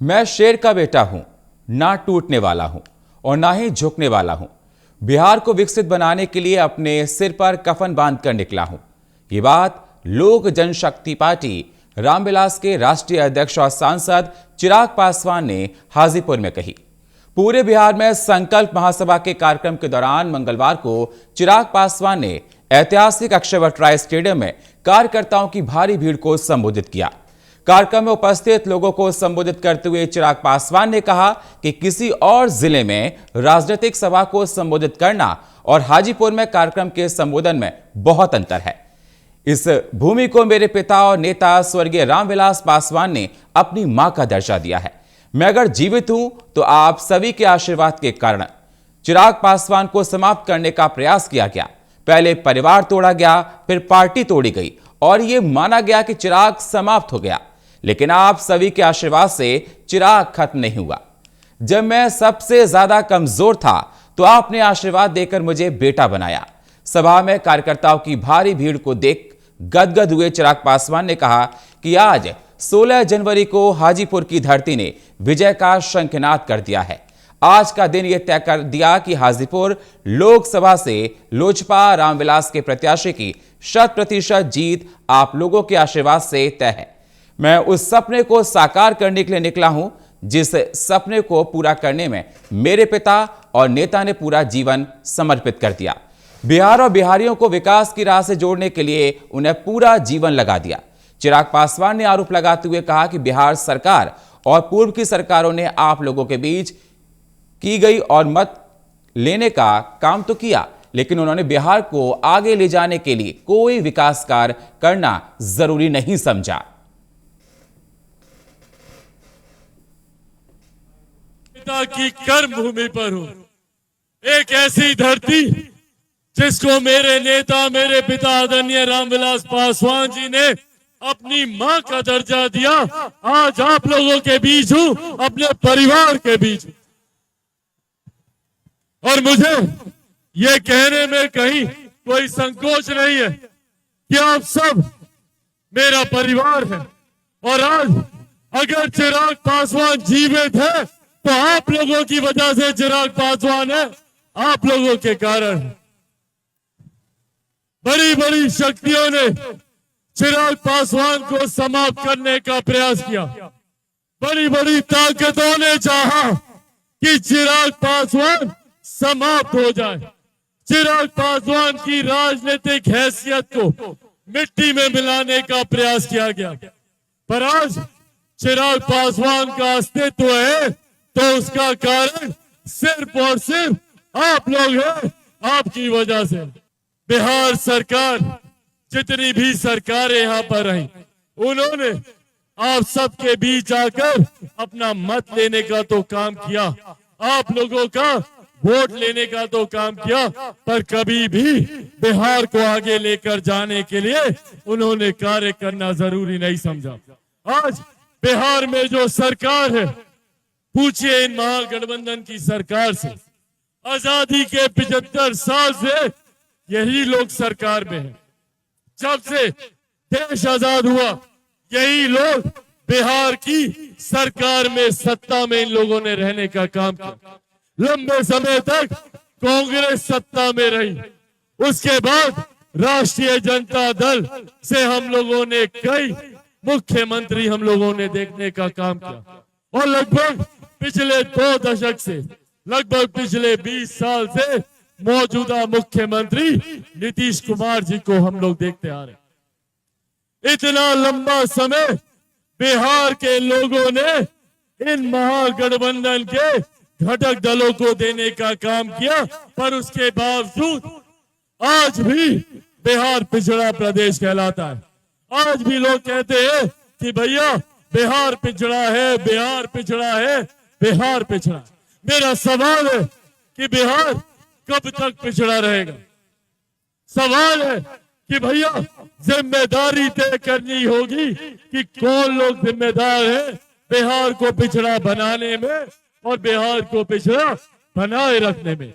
मैं शेर का बेटा हूं, ना टूटने वाला हूं और ना ही झुकने वाला हूं। बिहार को विकसित बनाने के लिए अपने सिर पर कफन बांधकर निकला हूं। ये बात लोक जनशक्ति पार्टी रामविलास के राष्ट्रीय अध्यक्ष और सांसद चिराग पासवान ने हाजीपुर में कही। पूरे बिहार में संकल्प महासभा के कार्यक्रम के दौरान मंगलवार को चिराग पासवान ने ऐतिहासिक अक्षयवट राय स्टेडियम में कार्यकर्ताओं की भारी भीड़ को संबोधित किया। कार्यक्रम में उपस्थित लोगों को संबोधित करते हुए चिराग पासवान ने कहा कि किसी और जिले में राजनीतिक सभा को संबोधित करना और हाजीपुर में कार्यक्रम के संबोधन में बहुत अंतर है। इस भूमि को मेरे पिता और नेता स्वर्गीय रामविलास पासवान ने अपनी मां का दर्जा दिया है। मैं अगर जीवित हूं तो आप सभी के आशीर्वाद के कारण। चिराग पासवान को समाप्त करने का प्रयास किया गया। पहले परिवार तोड़ा गया, फिर पार्टी तोड़ी गई और यह माना गया कि चिराग समाप्त हो गया, लेकिन आप सभी के आशीर्वाद से चिराग खत्म नहीं हुआ। जब मैं सबसे ज्यादा कमजोर था तो आपने आशीर्वाद देकर मुझे बेटा बनाया। सभा में कार्यकर्ताओं की भारी भीड़ को देख गदगद हुए चिराग पासवान ने कहा कि आज 16 जनवरी को हाजीपुर की धरती ने विजय का शंखनाद कर दिया है। आज का दिन यह तय कर दिया कि हाजीपुर लोकसभा से लोजपा रामविलास के प्रत्याशी की 100% जीत आप लोगों के आशीर्वाद से तय है। मैं उस सपने को साकार करने के लिए निकला हूं, जिस सपने को पूरा करने में मेरे पिता और नेता ने पूरा जीवन समर्पित कर दिया। बिहार और बिहारियों को विकास की राह से जोड़ने के लिए उन्हें पूरा जीवन लगा दिया। चिराग पासवान ने आरोप लगाते हुए कहा कि बिहार सरकार और पूर्व की सरकारों ने आप लोगों के बीच की गई और मत लेने का काम तो किया, लेकिन उन्होंने बिहार को आगे ले जाने के लिए कोई विकास कार्य करना जरूरी नहीं समझा। पिता की कर्म भूमि पर हूं, एक ऐसी धरती जिसको मेरे नेता मेरे पिता आदरणीय रामविलास पासवान जी ने अपनी मां का दर्जा दिया। आज आप लोगों के बीच हूं, अपने परिवार के बीच। और मुझे ये कहने में कहीं कोई संकोच नहीं है कि आप सब मेरा परिवार है। और आज अगर चिराग पासवान जीवित है तो आप लोगों की वजह से चिराग पासवान है, आप लोगों के कारण। बड़ी बड़ी शक्तियों ने चिराग पासवान को समाप्त करने का प्रयास किया। बड़ी बड़ी ताकतों ने चाहा कि चिराग पासवान समाप्त हो जाए। चिराग पासवान की राजनीतिक हैसियत को मिट्टी में मिलाने का प्रयास किया गया, पर आज चिराग पासवान का अस्तित्व है तो उसका कारण सिर्फ और सिर्फ आप लोग हैं, आपकी वजह से। बिहार सरकार, जितनी भी सरकारें यहां पर रही, उन्होंने आप सबके बीच आकर अपना मत लेने का तो काम किया, आप लोगों का वोट लेने का तो काम किया, पर कभी भी बिहार को आगे लेकर जाने के लिए उन्होंने कार्य करना जरूरी नहीं समझा। आज बिहार में जो सरकार है, पूछिए इन महागठबंधन की सरकार से। आजादी के 75 साल से यही लोग सरकार में है। जब से देश आजाद हुआ, यही लोग बिहार की सरकार में, सत्ता में इन लोगों ने रहने का काम किया। लंबे समय तक कांग्रेस सत्ता में रही, उसके बाद राष्ट्रीय जनता दल से हम लोगों ने कई मुख्यमंत्री हम लोगों ने देखने का काम किया। और लगभग पिछले 2 दशक से, लगभग पिछले 20 साल से मौजूदा मुख्यमंत्री नीतीश कुमार जी को हम लोग देखते आ रहे। इतना लंबा समय बिहार के लोगों ने इन महागठबंधन के घटक दलों को देने का काम किया, पर उसके बावजूद आज भी बिहार पिछड़ा प्रदेश कहलाता है। आज भी लोग कहते हैं कि भैया बिहार पिछड़ा है, बिहार पिछड़ा है, बिहार पिछड़ा। मेरा सवाल है कि बिहार कब तक पिछड़ा रहेगा? सवाल है कि भैया जिम्मेदारी तय करनी होगी कि कौन लोग जिम्मेदार है बिहार को पिछड़ा बनाने में और बिहार को पिछड़ा बनाए रखने में।